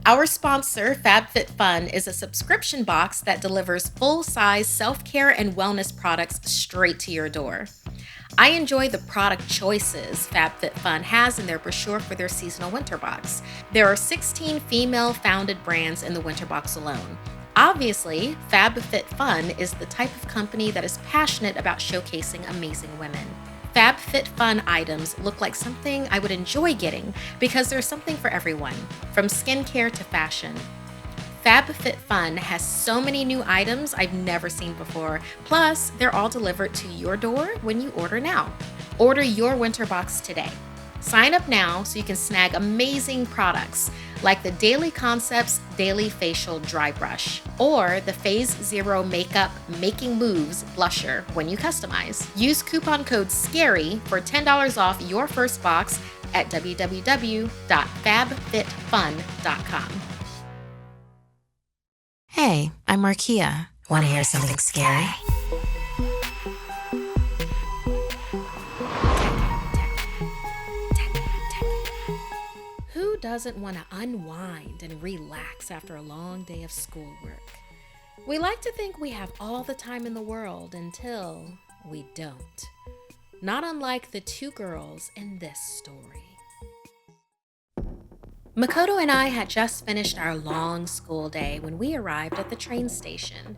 Our sponsor, FabFitFun, is a subscription box that delivers full-size self-care and wellness products straight to your door. I enjoy the product choices FabFitFun has in their brochure for their seasonal winter box. There are 16 female-founded brands in the winter box alone. Obviously, FabFitFun is the type of company that is passionate about showcasing amazing women. FabFitFun items look like something I would enjoy getting because there's something for everyone, from skincare to fashion. FabFitFun has so many new items I've never seen before. Plus, they're all delivered to your door when you order now. Order your winter box today. Sign up now so you can snag amazing products like the Daily Concepts Daily Facial Dry Brush or the Phase Zero Makeup Making Moves Blusher when you customize. Use coupon code SCARY for $10 off your first box at www.fabfitfun.com. Hey, I'm Markeia. Want to hear something scary? Who doesn't want to unwind and relax after a long day of schoolwork? We like to think we have all the time in the world until we don't. Not unlike the two girls in this story. Makoto and I had just finished our long school day when we arrived at the train station.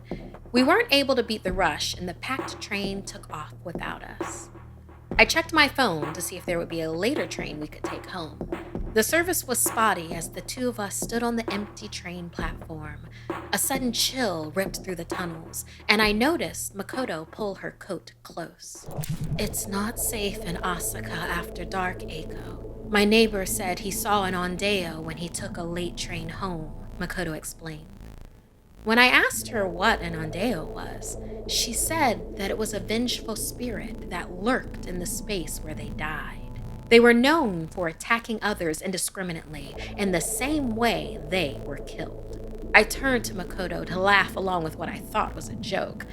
We weren't able to beat the rush, and the packed train took off without us. I checked my phone to see if there would be a later train we could take home. The service was spotty as the two of us stood on the empty train platform. A sudden chill ripped through the tunnels, and I noticed Makoto pull her coat close. "It's not safe in Osaka after dark, Eiko. My neighbor said he saw an ondeo when he took a late train home," Makoto explained. When I asked her what an ondeo was, she said that it was a vengeful spirit that lurked in the space where they died. They were known for attacking others indiscriminately in the same way they were killed. I turned to Makoto to laugh along with what I thought was a joke,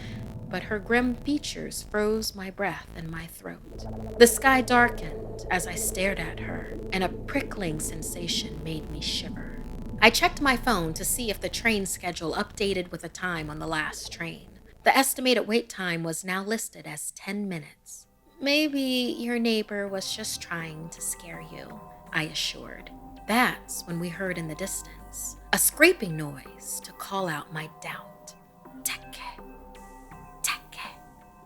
but her grim features froze my breath in my throat. The sky darkened as I stared at her, and a prickling sensation made me shiver. I checked my phone to see if the train schedule updated with the time on the last train. The estimated wait time was now listed as 10 minutes. "Maybe your neighbor was just trying to scare you," I assured. That's when we heard in the distance a scraping noise to call out my doubt. "Teke, Teke."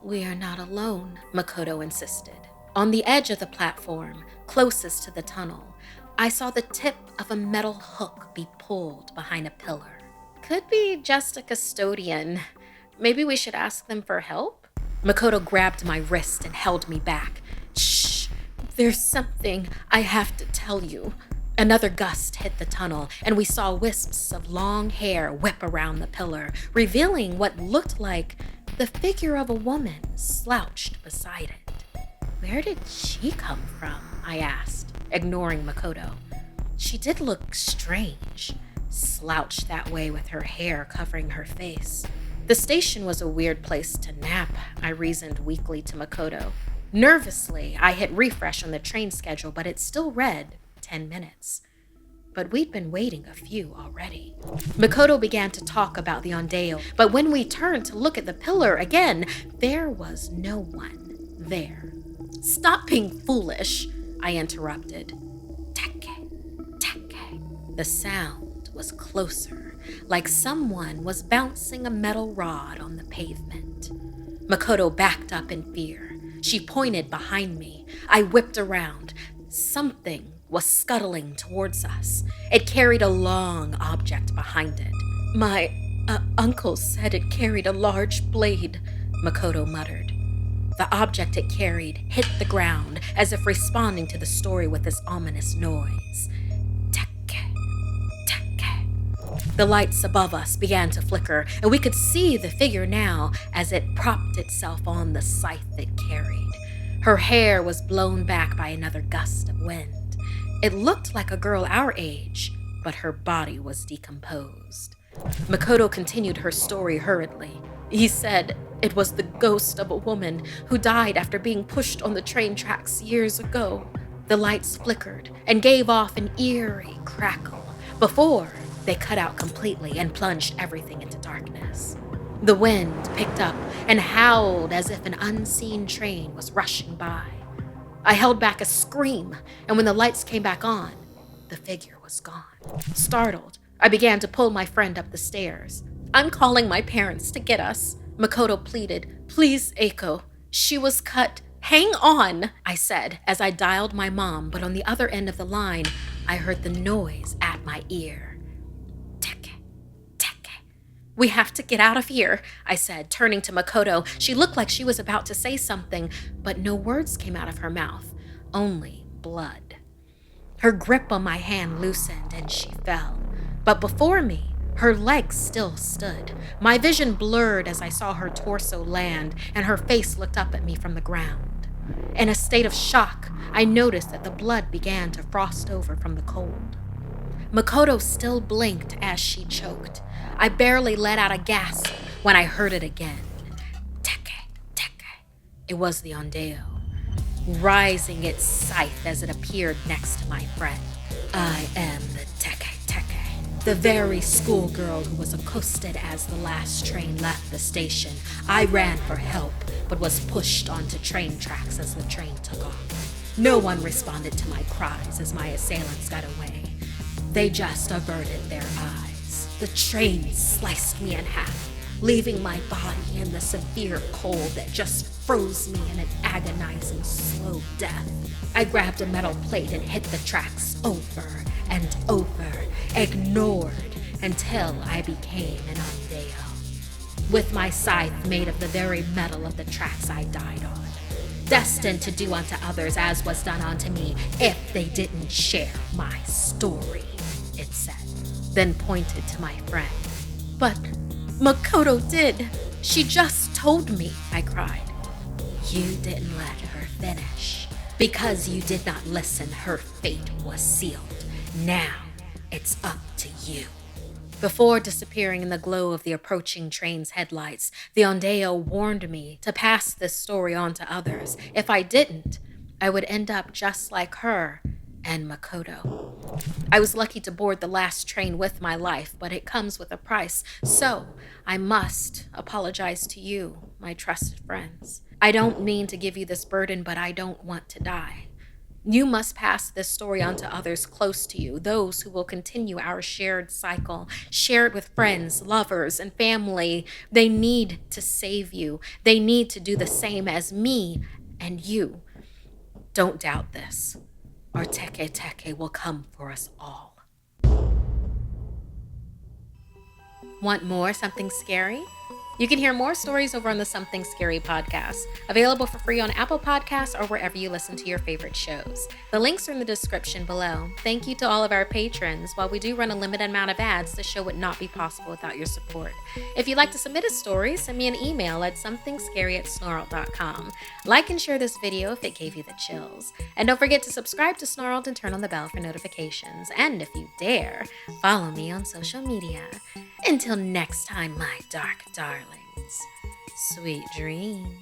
"We are not alone," Makoto insisted. On the edge of the platform, closest to the tunnel, I saw the tip of a metal hook be pulled behind a pillar. "Could be just a custodian. Maybe we should ask them for help?" Makoto grabbed my wrist and held me back. "Shh, there's something I have to tell you." Another gust hit the tunnel, and we saw wisps of long hair whip around the pillar, revealing what looked like the figure of a woman slouched beside it. "Where did she come from?" I asked, ignoring Makoto. She did look strange, slouched that way with her hair covering her face. The station was a weird place to nap, I reasoned weakly to Makoto. Nervously, I hit refresh on the train schedule, but it still read 10 minutes. But we'd been waiting a few already. Makoto began to talk about the ondeo, but when we turned to look at the pillar again, there was no one there. "Stop being foolish," I interrupted. "Teke, Teke." The sound was closer, like someone was bouncing a metal rod on the pavement. Makoto backed up in fear. She pointed behind me. I whipped around. Something was scuttling towards us. It carried a long object behind it. My uncle said it carried a large blade," Makoto muttered. The object it carried hit the ground as if responding to the story with this ominous noise. "Teke, Teke." The lights above us began to flicker, and we could see the figure now as it propped itself on the scythe it carried. Her hair was blown back by another gust of wind. It looked like a girl our age, but her body was decomposed. Makoto continued her story hurriedly. He said it was the ghost of a woman who died after being pushed on the train tracks years ago. The lights flickered and gave off an eerie crackle before They cut out completely and plunged everything into darkness. The wind picked up and howled as if an unseen train was rushing by. I held back a scream, and when the lights came back on, the figure was gone. Startled, I began to pull my friend up the stairs. "I'm calling my parents to get us," Makoto pleaded. "Please, Eiko. She was cut. Hang on," I said as I dialed my mom, but on the other end of the line, I heard the noise at my ear. "Teke, Teke. We have to get out of here," I said, turning to Makoto. She looked like she was about to say something, but no words came out of her mouth, only blood. Her grip on my hand loosened and she fell. But before me, her legs still stood. My vision blurred as I saw her torso land and her face looked up at me from the ground. In a state of shock, I noticed that the blood began to frost over from the cold. Makoto still blinked as she choked. I barely let out a gasp when I heard it again. "Teke, Teke." It was the Ondeo, rising its scythe as it appeared next to my friend. "I am the Teke Teke, the very schoolgirl who was accosted as the last train left the station. I ran for help, but was pushed onto train tracks as the train took off. No one responded to my cries as my assailants got away. They just averted their eyes. The train sliced me in half, leaving my body in the severe cold that just froze me in an agonizing slow death. I grabbed a metal plate and hit the tracks over and over, ignored until I became an Ondeo, with my scythe made of the very metal of the tracks I died on, destined to do unto others as was done unto me if they didn't share my story, it said, then pointed to my friend. "But Makoto did. She just told me," I cried. "You didn't let her finish. Because you did not listen, her fate was sealed. Now it's up to you." Before disappearing in the glow of the approaching train's headlights, the Ondeo warned me to pass this story on to others. If I didn't, I would end up just like her and Makoto. I was lucky to board the last train with my life, but it comes with a price. So I must apologize to you, my trusted friends. I don't mean to give you this burden, but I don't want to die. You must pass this story on to others close to you, those who will continue our shared cycle, shared with friends, lovers, and family. They need to save you. They need to do the same as me and you. Don't doubt this. Our Teke Teke will come for us all. Want more Something Scary? You can hear more stories over on the Something Scary podcast, available for free on Apple Podcasts or wherever you listen to your favorite shows. The links are in the description below. Thank you to all of our patrons. While we do run a limited amount of ads, the show would not be possible without your support. If you'd like to submit a story, send me an email at somethingscary@snarled.com. Like and share this video if it gave you the chills. And don't forget to subscribe to Snarled and turn on the bell for notifications. And if you dare, follow me on social media. Until next time, my dark darlings, sweet dreams.